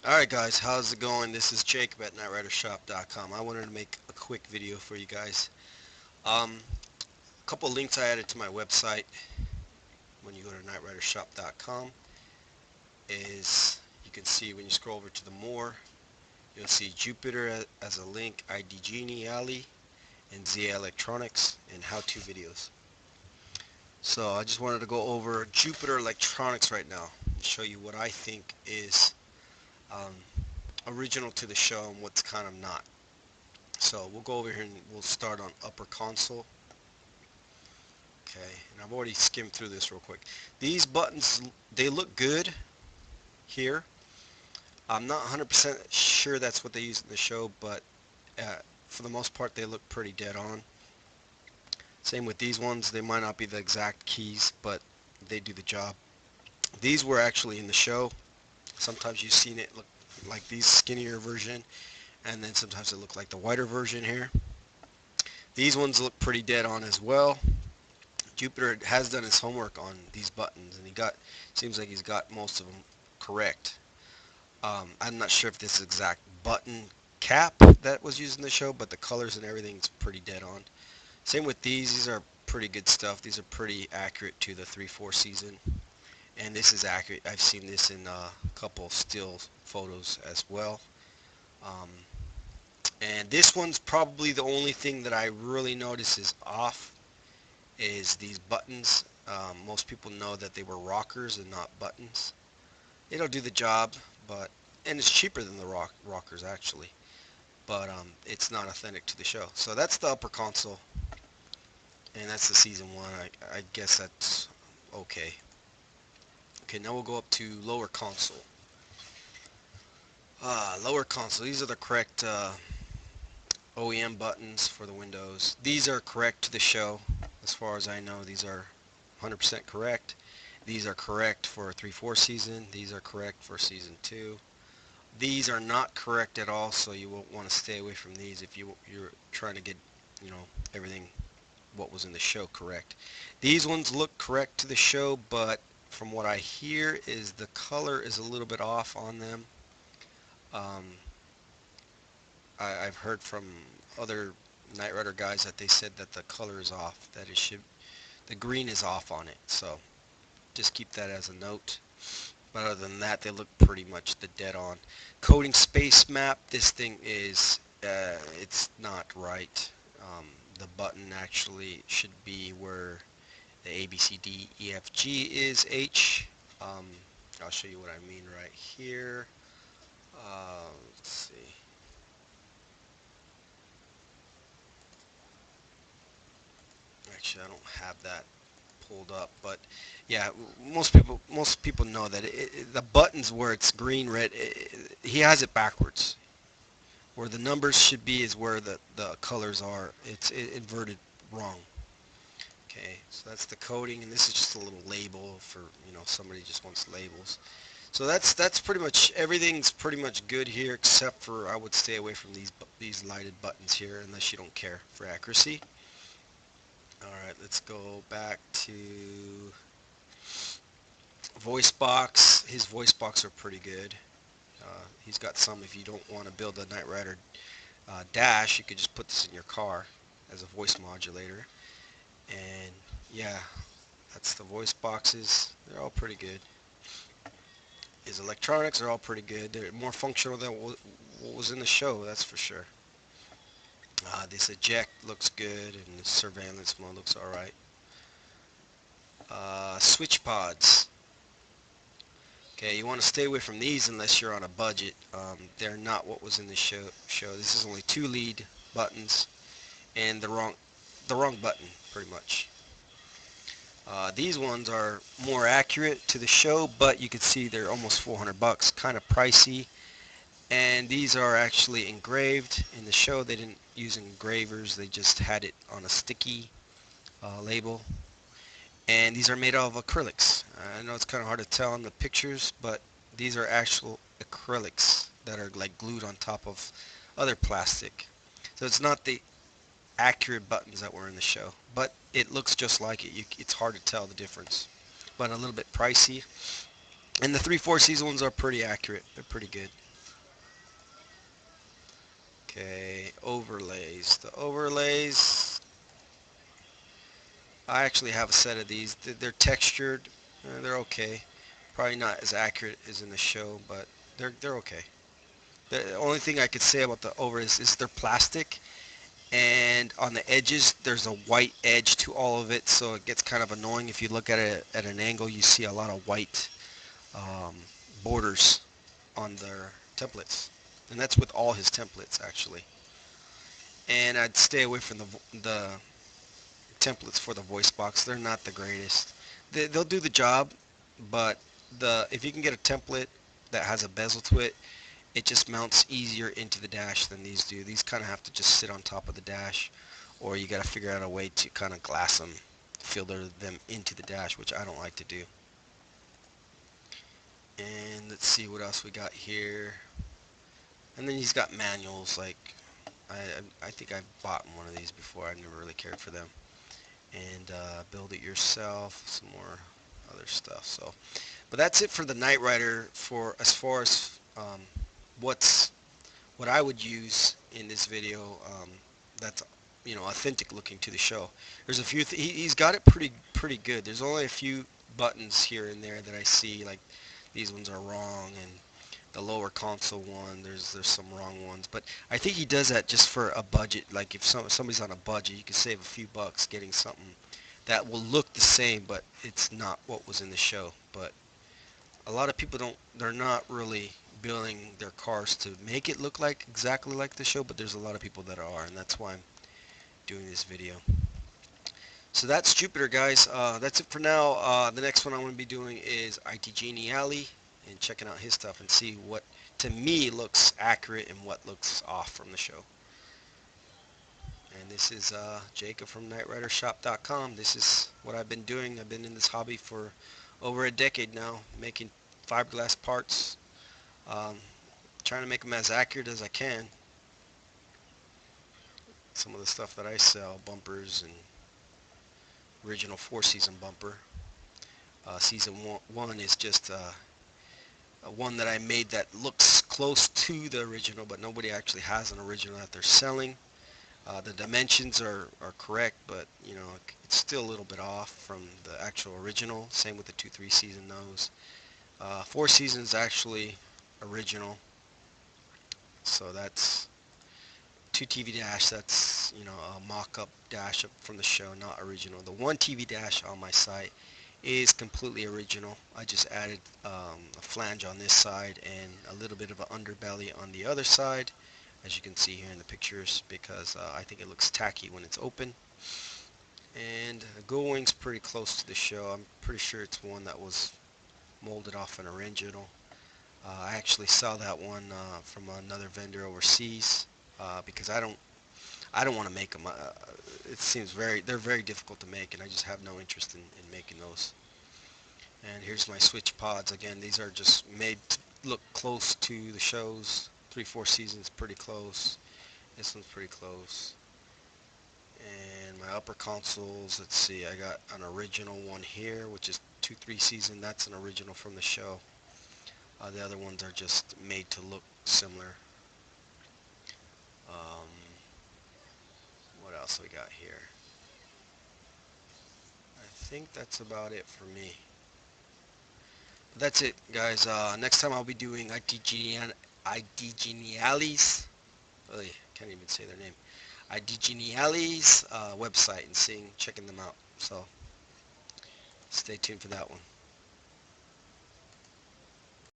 Alright guys, how's it going? This is Jacob at KnightRiderShop.com. I wanted to make a quick video for you guys. A couple links I added to my website when you go to KnightRiderShop.com is you can see when you scroll over to the more, you'll see Jupiter as a link, ID Genie Alley, and ZA Electronics, and how-to videos. So I just wanted to go over Jupiter Electronics right now and show you what I think is um, original to the show and what's kind of not. So we'll go over here and we'll start on upper console. Okay, and I've already skimmed through this real quick. These buttons, they look good here. I'm not 100% sure that's what they use in the show, but for the most part they look pretty dead on. Same with these ones. They might not be the exact keys, but they do the job. These were actually in the show. Sometimes you've seen it look like these skinnier version, and then sometimes it look like the wider version here. These ones look pretty dead on as well. Jupiter has done his homework on these buttons, and seems like he's got most of them correct. I'm not sure if this is exact button cap that was used in the show, but the colors and everything's pretty dead on. Same with these. These are pretty good stuff. These are pretty accurate to the 3-4 season, and this is accurate. I've seen this in a couple still photos as well. Um, and this one's probably the only thing that I really notice is off is these buttons. Most people know that they were rockers and not buttons. It'll do the job, but and it's cheaper than the rockers actually, but it's not authentic to the show. So that's the upper console, and that's the season one. I guess that's okay. Okay, now we'll go up to lower console. Lower console. These are the correct OEM buttons for the Windows. These are correct to the show. As far as I know, these are 100% correct. These are correct for 3-4 season. These are correct for season 2. These are not correct at all, so you will want to stay away from these if you're trying to get, everything what was in the show correct. These ones look correct to the show, but from what I hear is the color is a little bit off on them. Um, I've heard from other Knight Rider guys that they said that the color is off, that the green is off on it. So just keep that as a note. But other than that, they look pretty much the dead on. Coding space map, this thing is, it's not right. The button actually should be where the A, B, C, D, E, F, G is H. Um, I'll show you what I mean right here. Let's see. Actually, I don't have that pulled up, but yeah, most people know that the buttons where it's green, red, he has it backwards. Where the numbers should be is where the colors are. It's inverted wrong. Okay, so that's the coding, and this is just a little label for somebody just wants labels. So that's pretty much everything's pretty much good here, except for I would stay away from these lighted buttons here unless you don't care for accuracy. All right, let's go back to voice box. His voice box are pretty good. He's got some. If you don't want to build a Knight Rider dash, you could just put this in your car as a voice modulator. And yeah, that's the voice boxes. They're all pretty good. His electronics are all pretty good. They're more functional than what was in the show, that's for sure. This eject looks good, and the surveillance mode looks alright. Switch pods. Okay, you want to stay away from these unless you're on a budget. They're not what was in the show. This is only 2 lead buttons and the wrong button, pretty much. These ones are more accurate to the show, but you can see they're almost 400 bucks, kind of pricey. And these are actually engraved. In the show, they didn't use engravers; they just had it on a sticky label. And these are made out of acrylics. I know it's kind of hard to tell in the pictures, but these are actual acrylics that are like glued on top of other plastic. So it's not the accurate buttons that were in the show, but it looks just like it. It's hard to tell the difference, but a little bit pricey. And the 3-4 season ones are pretty accurate. They're pretty good. Okay, overlays. The overlays, I actually have a set of these. They're textured. They're okay. Probably not as accurate as in the show, but they're okay. The only thing I could say about the overlays is they're plastic, and on the edges there's a white edge to all of it, so it gets kind of annoying. If you look at it at an angle, you see a lot of white um, borders on their templates, and that's with all his templates actually. And I'd stay away from the templates for the voice box. They're not the greatest. They'll do the job, but if you can get a template that has a bezel to it, it just mounts easier into the dash than these do. These kind of have to just sit on top of the dash, or you got to figure out a way to kind of glass them, filter them into the dash, which I don't like to do. And let's see what else we got here. And then he's got manuals. Like I think I've bought one of these before. I never really cared for them. And build it yourself. Some more other stuff. So, but that's it for the Knight Rider. For as far as what I would use in this video, that's authentic looking to the show. There's a few he's got it pretty good. There's only a few buttons here and there that I see, like these ones are wrong, and the lower console one, there's some wrong ones, but I think he does that just for a budget. Like if somebody's on a budget, you can save a few bucks getting something that will look the same, but it's not what was in the show. But a lot of people they're not really building their cars to make it look like exactly like the show, but there's a lot of people that are, and that's why I'm doing this video. So that's Jupiter, guys. That's it for now. The next one I'm going to be doing is IT Genie Alley, and checking out his stuff and see what to me looks accurate and what looks off from the show. And this is Jacob from KnightRiderShop.com. This is what I've been doing. I've been in this hobby for over a decade now, making fiberglass parts, um, trying to make them as accurate as I can. Some of the stuff that I sell, bumpers and original four-season bumper. Season one is just one that I made that looks close to the original, but nobody actually has an original that they're selling. The dimensions are correct, but it's still a little bit off from the actual original. Same with the 2-3 season nose. 4 seasons actually original, so that's 2 TV dash. That's a mock-up dash from the show, not original. The 1 TV dash on my site is completely original. I just added a flange on this side and a little bit of an underbelly on the other side, as you can see here in the pictures, because I think it looks tacky when it's open. And the Gull Wing's pretty close to the show. I'm pretty sure it's one that was molded off an original. I actually saw that one from another vendor overseas because I don't want to make them. It seems they're very difficult to make, and I just have no interest in making those. And here's my switch pods. Again, these are just made to look close to the shows. 3-4 seasons, pretty close. This one's pretty close. And my upper consoles, let's see, I got an original one here, which is 2-3 season. That's an original from the show. The other ones are just made to look similar. Um, what else we got here? I think that's about it for me. That's it, guys. Next time I'll be doing IT Geniali's. Oh, can't even say their name. IT Geniali's website and checking them out. So stay tuned for that one.